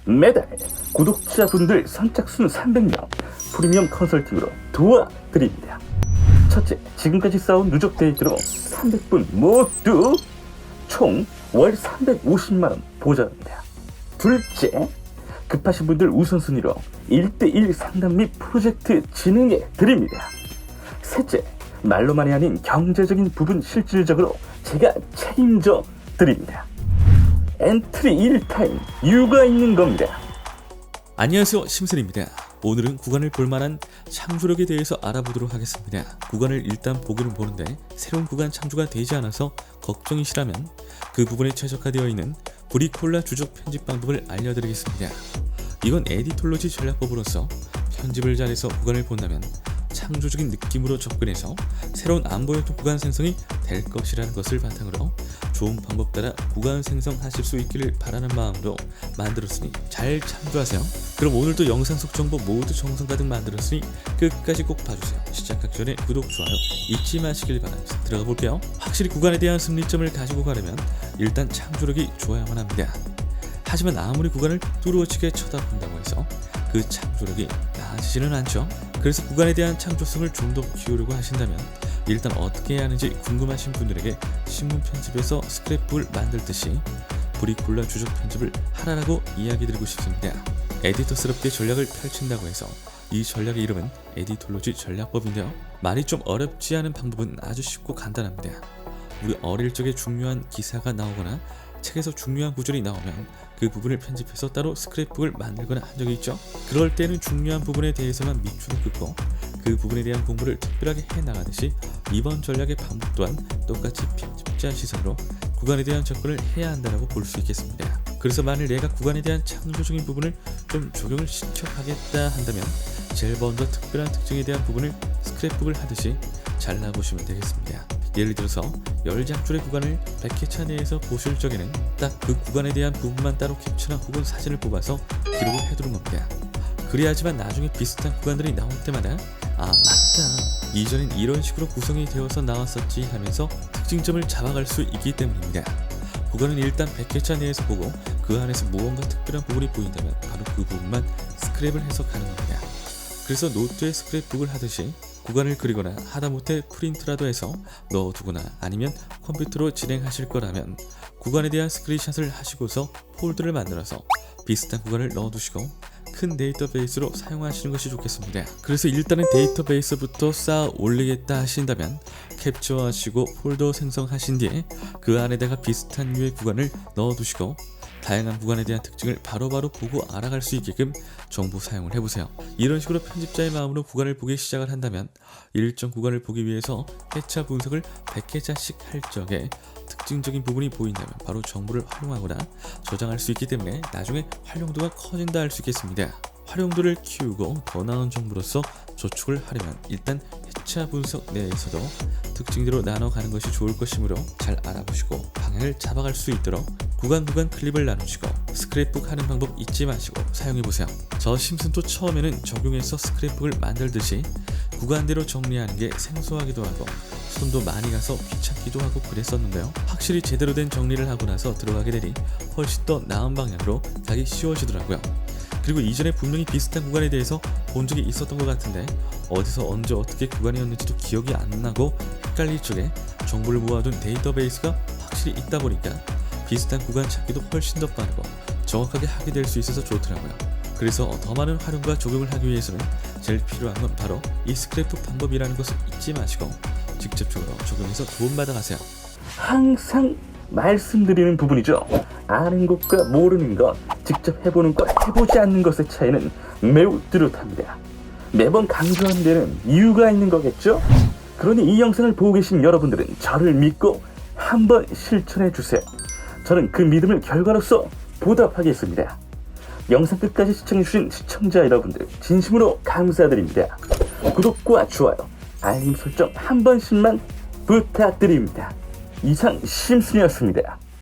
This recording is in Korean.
매달 구독자분들 선착순 300명 프리미엄 컨설팅으로 도와드립니다. 첫째, 지금까지 쌓은 누적 데이트로 300분 모두 총 월 350만원 보장합니다. 둘째, 급하신 분들 우선순위로 1:1 상담 및 프로젝트 진행해 드립니다. 셋째, 말로만이 아닌 경제적인 부분 실질적으로 제가 책임져 드립니다. 엔트리 1타임 이유가 있는 겁니다. 안녕하세요, 심슨입니다. 오늘은 구간을 볼만한 창조력에 대해서 알아보도록 하겠습니다. 구간을 일단 보기는 보는데 새로운 구간 창조가 되지 않아서 걱정이시라면 그 부분에 최적화되어 있는 브리콜라 주적 편집 방법을 알려드리겠습니다. 이건 에디톨로지 전략법으로서 편집을 잘해서 구간을 본다면 창조적인 느낌으로 접근해서 새로운 안 보였던 구간 생성이 될 것이라는 것을 바탕으로 좋은 방법 따라 구간 생성하실 수 있기를 바라는 마음으로 만들었으니 잘 참조하세요. 그럼 오늘도 영상 속 정보 모두 정성 가득 만들었으니 끝까지 꼭 봐주세요. 시작하기 전에 구독, 좋아요 잊지 마시길 바라면서 들어가 볼게요. 확실히 구간에 대한 승리점을 가지고 가려면 일단 창조력이 좋아야만 합니다. 하지만 아무리 구간을 뚜렷하게 쳐다본다고 해서 그 창조력이 나아지지는 않죠. 그래서 구간에 대한 창조성을 좀 더 키우려고 하신다면 일단 어떻게 해야 하는지 궁금하신 분들에게 신문 편집에서 스크랩북을 만들듯이 브리콜라 주적 편집을 하라라고 이야기 드리고 싶습니다. 에디터스럽게 전략을 펼친다고 해서 이 전략의 이름은 에디톨로지 전략법인데요. 말이 좀 어렵지 않은 방법은 아주 쉽고 간단합니다. 우리 어릴 적에 중요한 기사가 나오거나 책에서 중요한 구절이 나오면 그 부분을 편집해서 따로 스크랩북을 만들거나 한 적이 있죠. 그럴 때는 중요한 부분에 대해서만 밑줄을 긋고 그 부분에 대한 공부를 특별하게 해나가듯이 이번 전략의 방법 또한 똑같이 편집자 시선으로 구간에 대한 접근을 해야 한다고 볼 수 있겠습니다. 그래서 만일 내가 구간에 대한 창조적인 부분을 좀 적용을 시켜가겠다 한다면 제일 먼저 특별한 특징에 대한 부분을 스크랩북을 하듯이 잘라보시면 되겠습니다. 예를 들어서 10장줄의 구간을 100회차 내에서 보실 적에는 딱 그 구간에 대한 부분만 따로 캡처나 혹은 사진을 뽑아서 기록을 해두는 겁니다. 그래야지만 나중에 비슷한 구간들이 나올 때마다 아 맞다, 이전엔 이런 식으로 구성이 되어서 나왔었지 하면서 특징점을 잡아갈 수 있기 때문입니다. 구간은 일단 100회차 내에서 보고 그 안에서 무언가 특별한 부분이 보인다면 바로 그 부분만 스크랩을 해서 가는 겁니다. 그래서 노트에 스크랩북을 하듯이 구간을 그리거나 하다못해 프린트라도 해서 넣어두거나 아니면 컴퓨터로 진행하실 거라면 구간에 대한 스크린샷을 하시고서 폴더를 만들어서 비슷한 구간을 넣어두시고 큰 데이터베이스로 사용하시는 것이 좋겠습니다. 그래서 일단은 데이터베이스부터 쌓아 올리겠다 하신다면 캡처하시고 폴더 생성하신 뒤에 그 안에다가 비슷한 류의 구간을 넣어두시고 다양한 구간에 대한 특징을 바로바로 보고 알아갈 수 있게끔 정보 사용을 해보세요. 이런 식으로 편집자의 마음으로 구간을 보기 시작을 한다면 일정 구간을 보기 위해서 회차 분석을 100회차씩 할 적에 특징적인 부분이 보인다면 바로 정보를 활용하거나 저장할 수 있기 때문에 나중에 활용도가 커진다 할 수 있겠습니다. 활용도를 키우고 더 나은 정보로서 저축을 하려면 일단 회차 분석 내에서도 특징대로 나눠가는 것이 좋을 것이므로 잘 알아보시고 방향을 잡아갈 수 있도록 구간 클립을 나누시고 스크랩북 하는 방법 잊지 마시고 사용해보세요. 저 심슨도 처음에는 적용해서 스크랩북을 만들듯이 구간대로 정리하는 게 생소하기도 하고 손도 많이 가서 귀찮기도 하고 그랬었는데요. 확실히 제대로 된 정리를 하고 나서 들어가게 되니 훨씬 더 나은 방향으로 가기 쉬워지더라고요. 그리고 이전에 분명히 비슷한 구간에 대해서 본 적이 있었던 것 같은데 어디서 언제 어떻게 구간이었는지도 기억이 안 나고 헷갈릴 적에 정보를 모아둔 데이터베이스가 확실히 있다 보니까 비슷한 구간 찾기도 훨씬 더 빠르고 정확하게 하게 될 수 있어서 좋더라고요. 그래서 더 많은 활용과 적용을 하기 위해서는 제일 필요한 건 바로 이 스크랩북 방법이라는 것을 잊지 마시고 직접적으로 적용해서 도움받아 가세요. 항상 말씀드리는 부분이죠. 아는 것과 모르는 것, 직접 해보는 것, 해보지 않는 것의 차이는 매우 뚜렷합니다. 매번 강조하는 데는 이유가 있는 거겠죠? 그러니 이 영상을 보고 계신 여러분들은 저를 믿고 한번 실천해 주세요. 저는 그 믿음을 결과로서 보답하겠습니다. 영상 끝까지 시청해주신 시청자 여러분들 진심으로 감사드립니다. 구독과 좋아요, 알림 설정 한 번씩만 부탁드립니다. 이상 심슨이었습니다.